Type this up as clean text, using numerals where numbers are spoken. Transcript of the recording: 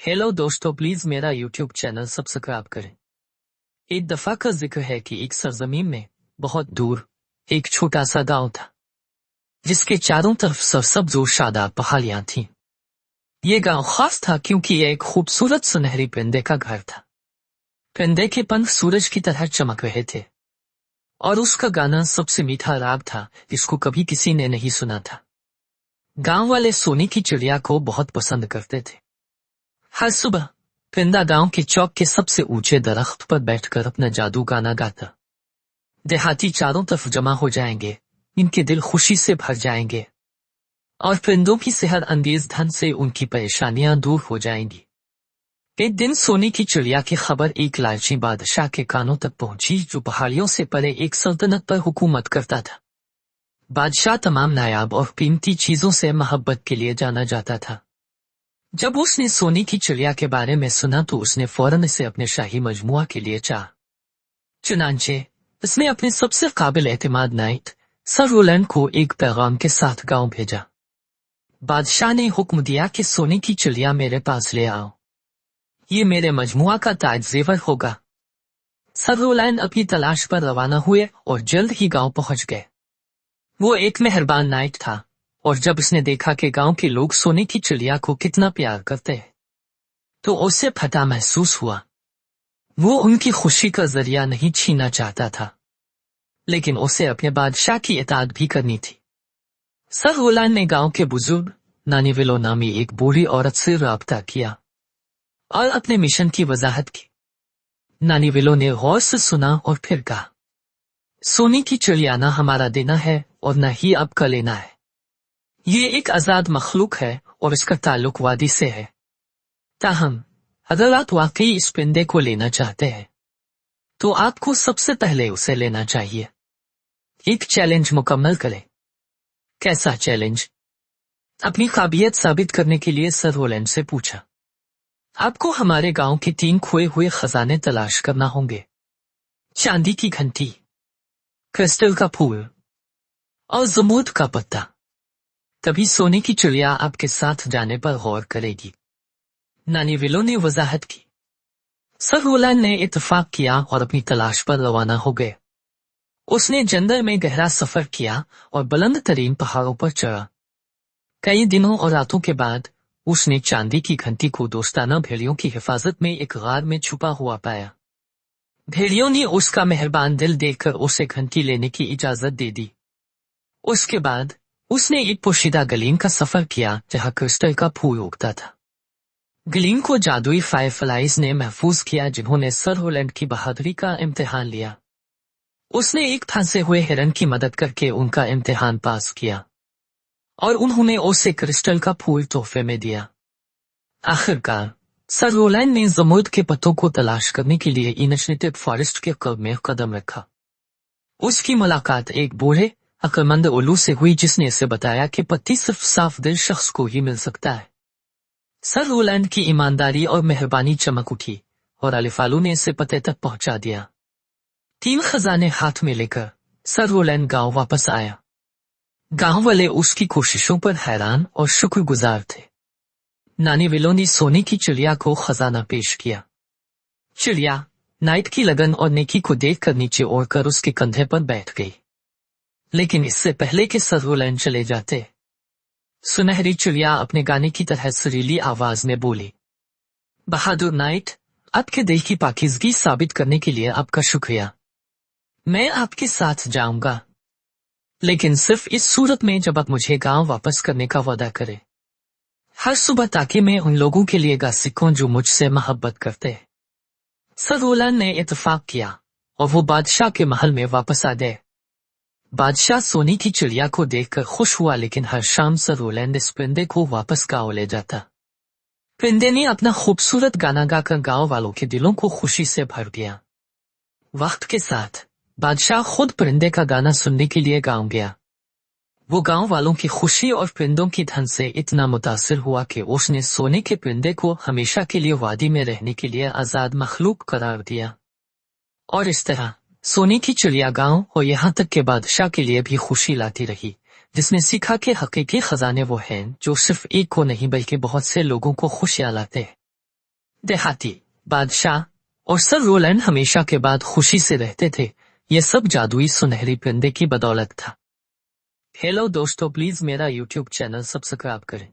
Hello दोस्तों, please मेरा YouTube channel subscribe करें। एक दफा का जिक्र है कि एक सरजमीन में बहुत दूर एक छोटा सा गांव था, जिसके चारों तरफ सरसब्ज और शादाब पहाड़ियां थीं। ये गांव खास था क्योंकि यह एक खूबसूरत सुनहरी परिंदे का घर था। परिंदे के पंख सूरज की तरह चमक रहे थे और उसका गाना सबसे मीठा राग था जिसको कभी किसी ने नहीं सुना था। गांव वाले सोने की चिड़िया को बहुत पसंद करते थे। हर सुबह परिंदा गांव के चौक के सबसे ऊंचे दरख्त पर बैठकर अपना जादू गाना गाता। देहाती चारों तरफ जमा हो जाएंगे, इनके दिल खुशी से भर जाएंगे और परिंदों की सेहत अंगेज धन से उनकी परेशानियां दूर हो जाएंगी। एक दिन सोने की चिड़िया की खबर एक लालची बादशाह के कानों तक पहुंची, जो पहाड़ियों से परे एक सल्तनत पर हुकूमत करता था। बादशाह तमाम नायाब और कीमती चीजों से मोहब्बत के लिए जाना जाता था। जब उसने सोने की चिड़िया के बारे में सुना तो उसने फौरन इसे अपने शाही मजमुआ के लिए चाहा। चुनांचे उसने अपने सबसे काबिल एतमाद नाइट सर रोलैंड को एक पैगाम के साथ गांव भेजा। बादशाह ने हुक्म दिया कि सोने की चिड़िया मेरे पास ले आओ, ये मेरे मजमुआ का ताज जेवर होगा। सर रोलैंड अपनी तलाश पर रवाना हुए और जल्द ही गांव पहुंच गए। वो एक मेहरबान नाइट था और जब उसने देखा कि गांव के लोग सोने की चिड़िया को कितना प्यार करते हैं तो उसे फटा महसूस हुआ। वो उनकी खुशी का जरिया नहीं छीनना चाहता था, लेकिन उसे अपने बादशाह की इताअत भी करनी थी। सर रोलैंड ने गांव के बुजुर्ग नानी विलो नामी एक बूढ़ी औरत से राब्ता किया और अपने मिशन की वजाहत की। नानी विलो ने गौर से सुना और फिर कहा, सोने की चिड़िया ना हमारा देना है और न ही अब का लेना है। ये एक आजाद मखलूक है और इसका ताल्लुक वादी से है। ताहम अगर आप वाकई इस परिंदे को लेना चाहते हैं तो आपको सबसे पहले उसे लेना चाहिए। एक चैलेंज मुकम्मल करें। कैसा चैलेंज? अपनी काबिलियत साबित करने के लिए सर रोलैंड से पूछा। आपको हमारे गांव के 3 खोए हुए खजाने तलाश करना होंगे, चांदी की घंटी, क्रिस्टल का फूल और जमूद का पत्ता। तभी सोने की चिड़िया आपके साथ जाने पर गौर करेगी। नानी विलो ने वजाहत की। सर रोलैंड ने इत्तेफाक किया और अपनी तलाश पर रवाना हो गए। उसने जंगल में गहरा सफर किया और बुलंद तरीन पहाड़ों पर चढ़ा। कई दिनों और रातों के बाद उसने चांदी की घंटी को दोस्ताना भेड़ियों की हिफाजत में एक गार में छुपा हुआ पाया। भेड़ियों ने उसका मेहरबान दिल देखकर उसे घंटी लेने की इजाजत दे दी। उसके बाद उसने एक पोशीदा गलीम का सफर किया जहां क्रिस्टल का फूल उगता था। गलीम को जादुई फायरफ्लाइज ने महफूज किया, जिन्होंने सर रोलैंड की बहादुरी का इम्तिहान लिया। उसने एक फंसे हुए हिरन की मदद करके उनका इम्तिहान पास किया और उन्होंने उसे क्रिस्टल का फूल तोहफे में दिया। आखिरकार सर रोलैंड ने जमूद के पत्तों को तलाश करने के लिए इनशनेटेड फॉरेस्ट के कब्र में कदम रखा। उसकी मुलाकात एक बूढ़े अक्लमंद उल्लू से हुई, जिसने इसे बताया कि पत्ती सिर्फ साफ दिल शख्स को ही मिल सकता है। सर रोलैंड की ईमानदारी और मेहरबानी चमक उठी और अलिफालू ने इसे पते तक पहुंचा दिया। 3 खजाने हाथ में लेकर सर रोलैंड गांव वापस आया। गांव वाले उसकी कोशिशों पर हैरान और शुक्रगुजार थे। नानी विलो ने सोने की चिड़िया को खजाना पेश किया। चिड़िया नाइट की लगन और नेकी को देखकर नीचे ओढ़कर उसके कंधे पर बैठ गई। लेकिन इससे पहले कि सर रोलैंड चले जाते, सुनहरी चिड़िया अपने गाने की तरह सुरीली आवाज में बोली, बहादुर नाइट, आपके दिल की पाकीज़गी साबित करने के लिए आपका शुक्रिया। मैं आपके साथ जाऊंगा, लेकिन सिर्फ इस सूरत में जब आप मुझे गांव वापस करने का वादा करें। हर सुबह ताकि मैं उन लोगों के लिए गा सकूं जो मुझसे मोहब्बत करते हैं। सर रोलैंड ने इत्तेफाक किया और वो बादशाह के महल में वापस आ गए। बादशाह सोने की चिड़िया को देखकर खुश हुआ, लेकिन हर शाम सर रोलैंड इस परिंदे को वापस गांव ले जाता। परिंदे ने अपना खूबसूरत गाना गाकर गांव वालों के दिलों को खुशी से भर दिया। वक्त के साथ बादशाह खुद परिंदे का गाना सुनने के लिए गांव गया। वो गांव वालों की खुशी और परिंदों की धन से इतना मुतासिर हुआ कि उसने सोने के परिंदे को हमेशा के लिए वादी में रहने के लिए आजाद मखलूक करार दिया। और इस तरह सोने की चिड़िया गांव और यहाँ तक के बादशाह के लिए भी खुशी लाती रही, जिसने सीखा कि हकीकी खजाने वो हैं जो सिर्फ एक को नहीं बल्कि बहुत से लोगों को खुशियां लाते हैं। देहाती, बादशाह और सर रोलैंड हमेशा के बाद खुशी से रहते थे। ये सब जादुई सुनहरी परिंदे की बदौलत था। हेलो दोस्तों, प्लीज मेरा यूट्यूब चैनल सब्सक्राइब करें।